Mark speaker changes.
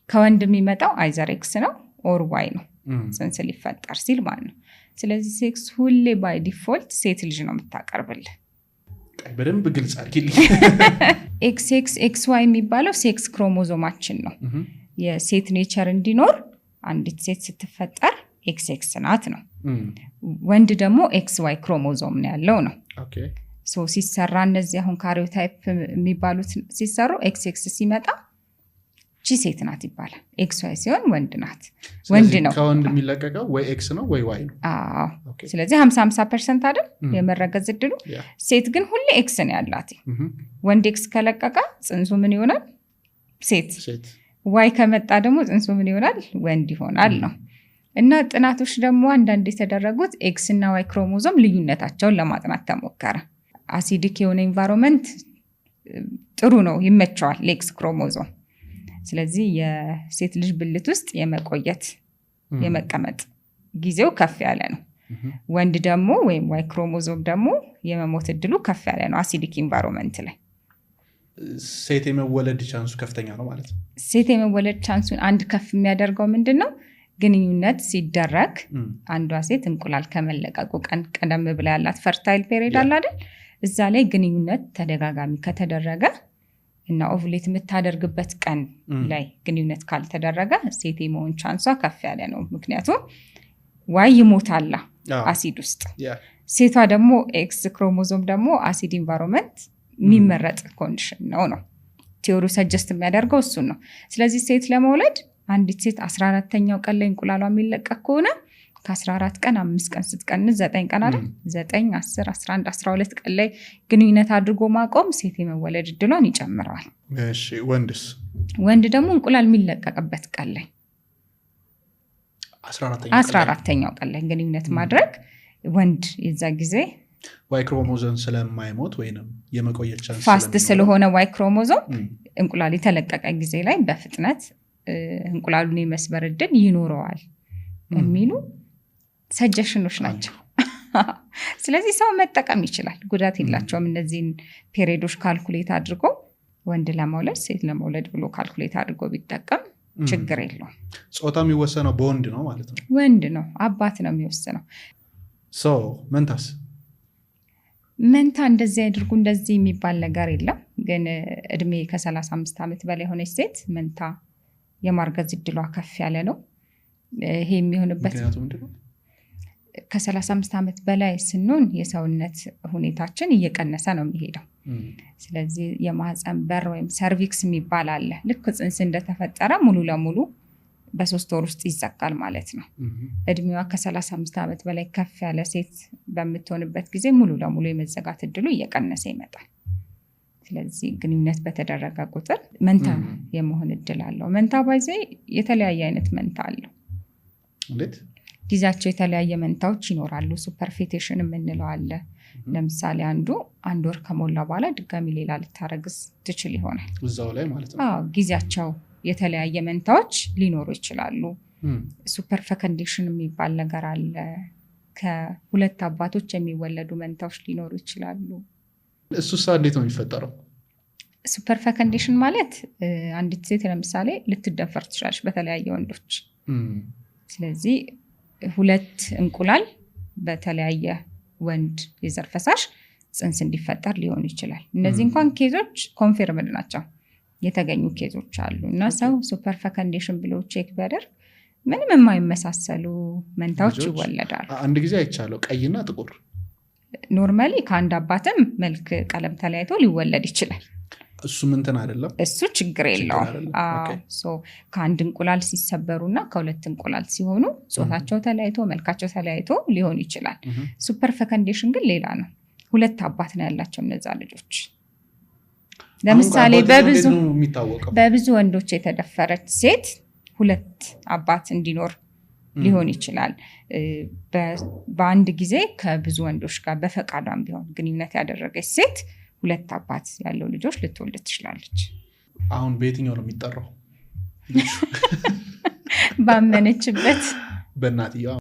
Speaker 1: ከወንድ የሚመጣው አይዘር ኤክስ ነው ኦር ዋይ ነው ጽንስ ሊፈጠር ሲል ማለት ነው። ስለዚህ ሴክስ ሁሌ ባይ ዲፎልት ሴት ልጅ ነው የምታቀርብልህ።
Speaker 2: በደንብ ግልጽ አድርጊልኝ።
Speaker 1: ኤክስ ኤክስ ኤክስ ዋይ የሚባለው ሴክስ ክሮሞዞማችን ነው። የሴት ኔቸር እንዲኖር አንዲት ሴት ስትፈጠር ኤክስ ኤክስ ናት ነው። ወንድ ደግሞ ኤክስ ዋይ ክሮሞዞም ነው ያለው ነው። ሶ ሲሰራ እነዚህ አሁን ካሪዮታይፕ የሚባሉት ሲሰሩ ኤክስ ኤክስ ሲመጣ ቺ ሴት ናት ይባላል። ኤክስ ዋይ ሲሆን ወንድ ናት። ወንድ ነው
Speaker 2: ከወንድ የሚለቀቀው ወይ ኤክስ ነው ወይ ዋይ ነው።
Speaker 1: አዎ ስለዚህ 50% አይደል የመረገዝ እድሉ። ሴት ግን ሁሌ ኤክስ ነው ያላት። ወንድ ኤክስ ከለቀቀ ጽንሱ ምን ይሆናል? ሴት። ዋይ ከመጣ ደግሞ ጽንሱ ምን ይሆናል? ወንድ ይሆናል ነው። እና ጥናቶች ደግሞ አንዳንድ የተደረጉት ኤክስ እና ዋይ ክሮሞዞም ልዩነታቸውን ለማጥናት ተሞከረ። አሲዲክ የሆነ ኢንቫይሮንመንት ጥሩ ነው፣ ይመቸዋል ለኤክስ ክሮሞዞም። ስለዚህ የሴት ልጅ ብልት ውስጥ የመቆየት የመቀመጥ ጊዜው ከፍ ያለ ነው። ወንድ ደግሞ ወይም ዋይ ክሮሞዞም ደግሞ የመሞት እድሉ ከፍ ያለ ነው አሲዲክ ኢንቫይሮንመንት ላይ።
Speaker 2: ሴት የመወለድ ቻንሱ ከፍተኛ ነው ማለት ነው።
Speaker 1: ሴት የመወለድ ቻንሱን አንድ ከፍ የሚያደርገው ምንድነው? ግንኙነት ሲደረግ አንዷ ሴት እንቁላል ከመለቀቁ ቀን ቀደም ብላ ያላት ፈርታይል ፔሪድ አለ አይደል? እዛ ላይ ግንኙነት ተደጋጋሚ ከተደረገ እና ኦቭሌት የምታደርግበት ቀን ላይ ግንኙነት ካልተደረገ ሴት የመሆን ቻንሷ ከፍ ያለ ነው። ምክንያቱም ዋይ ይሞታል አሲድ ውስጥ፣ ሴቷ ደግሞ ኤክስ ክሮሞዞም ደግሞ አሲድ ኢንቫይሮንመንት የሚመረጥ ኮንዲሽን ነው። ቲዮሪ ሰጀስት የሚያደርገው እሱን ነው። ስለዚህ ሴት ለመውለድ አንዲት ሴት 14ኛው ቀን ላይ እንቁላሏ የሚለቀቅ ከሆነ ከ14 ቀን 5 ቀን ስትቀንስ 9 ቀን አይደል? 9 10 11 12 ቀን ላይ ግንኙነት አድርጎ ማቆም ሴት የመወለድ እድሏን ይጨምረዋል።
Speaker 2: እሺ ወንድስ?
Speaker 1: ወንድ ደግሞ እንቁላል የሚለቀቅበት ቀን ላይ 14ኛው ቀን ላይ ግንኙነት ማድረግ ወንድ የዛ ጊዜ
Speaker 2: ዋይ ክሮሞዞም ስለማይሞት ወይንም የመቆየት ቻንስ
Speaker 1: ፋስት ስለሆነ ዋይ ክሮሞዞም እንቁላል የተለቀቀ ጊዜ ላይ በፍጥነት እንቁላሉን የመስበር እድል ይኖረዋል የሚሉ ሰጀሽኖች ናቸው። ስለዚህ ሰው መጠቀም ይችላል፣ ጉዳት የላቸውም። እነዚህን ፔሪዶች ካልኩሌት አድርጎ ወንድ ለመውለድ ሴት ለመውለድ ብሎ ካልኩሌት አድርጎ ቢጠቀም ችግር የለውም።
Speaker 2: ጾታ የሚወሰነው በወንድ ነው ማለት ነው?
Speaker 1: ወንድ ነው፣ አባት ነው የሚወስነው።
Speaker 2: መንታስ?
Speaker 1: መንታ እንደዚህ ያድርጉ እንደዚህ የሚባል ነገር የለም። ግን እድሜ ከ35 ዓመት በላይ የሆነች ሴት መንታ የማርገዝ እድሏ ከፍ ያለ ነው። ይሄ የሚሆንበት ከ35 ዓመት በላይ ስንሆን የሰውነት ሁኔታችን እየቀነሰ ነው የሚሄደው። ስለዚህ የማህፀን በር ወይም ሰርቪክስ የሚባል አለ። ልክ ጽንስ እንደተፈጠረ ሙሉ ለሙሉ በ3 ወር ውስጥ ይዘጋል ማለት ነው። እድሜዋ ከ35 ዓመት በላይ ከፍ ያለ ሴት በምትሆንበት ጊዜ ሙሉ ለሙሉ የመዘጋት እድሉ እየቀነሰ ይመጣል። ስለዚህ ግንኙነት በተደረገ ቁጥር መንታ የመሆን እድል አለው። መንታ ባይዜ የተለያየ አይነት መንታ አለው።
Speaker 2: እንዴት?
Speaker 1: ጊዜያቸው የተለያየ መንታዎች ይኖራሉ። ሱፐርፌቴሽን የምንለው አለ። ለምሳሌ አንድ ወር ከሞላ በኋላ ድጋሚ ሌላ ልታረግዝ ትችል ይሆናል
Speaker 2: እዛው ላይ ማለት ነው።
Speaker 1: ጊዜያቸው የተለያየ መንታዎች ሊኖሩ ይችላሉ። ሱፐር ፈከንዴሽን የሚባል ነገር አለ። ከሁለት አባቶች የሚወለዱ መንታዎች ሊኖሩ ይችላሉ።
Speaker 2: እሱስ እንዴት ነው የሚፈጠረው?
Speaker 1: ሱፐር ፈከንዴሽን ማለት አንዲት ሴት ለምሳሌ ልትደፈር ትችላለች በተለያየ ወንዶች። ስለዚህ ሁለት እንቁላል በተለያየ ወንድ የዘር ፈሳሽ ጽንስ እንዲፈጠር ሊሆን ይችላል። እነዚህ እንኳን ኬዞች ኮንፊርምድ ናቸው፣ የተገኙ ኬዞች አሉ። እና ሰው ሱፐር ፈከንዴሽን ብሎ ቼክ ቢያደርግ ምንም የማይመሳሰሉ መንታዎች ይወለዳሉ።
Speaker 2: አንድ ጊዜ አይቻለው ቀይና ጥቁር።
Speaker 1: ኖርማሊ ከአንድ አባትም መልክ ቀለም ተለያይቶ ሊወለድ ይችላል።
Speaker 2: እሱ ምንትን አይደለም፣
Speaker 1: እሱ ችግር የለውም። ከአንድ እንቁላል ሲሰበሩና ከሁለት እንቁላል ሲሆኑ ጾታቸው ተለያይቶ መልካቸው ተለያይቶ ሊሆን ይችላል። ሱፐር ፈከንዴሽን ግን ሌላ ነው። ሁለት አባት ነው ያላቸው እነዛ ልጆች። ለምሳሌ በብዙ ወንዶች የተደፈረች ሴት ሁለት አባት እንዲኖር ሊሆን ይችላል። በአንድ ጊዜ ከብዙ ወንዶች ጋር በፈቃዷም ቢሆን ግንኙነት ያደረገች ሴት ሁለት አባት ያለው ልጆች ልትወልድ ትችላለች።
Speaker 2: አሁን በየትኛው ነው የሚጠራው?
Speaker 1: ባመነችበት
Speaker 2: በእናትየዋ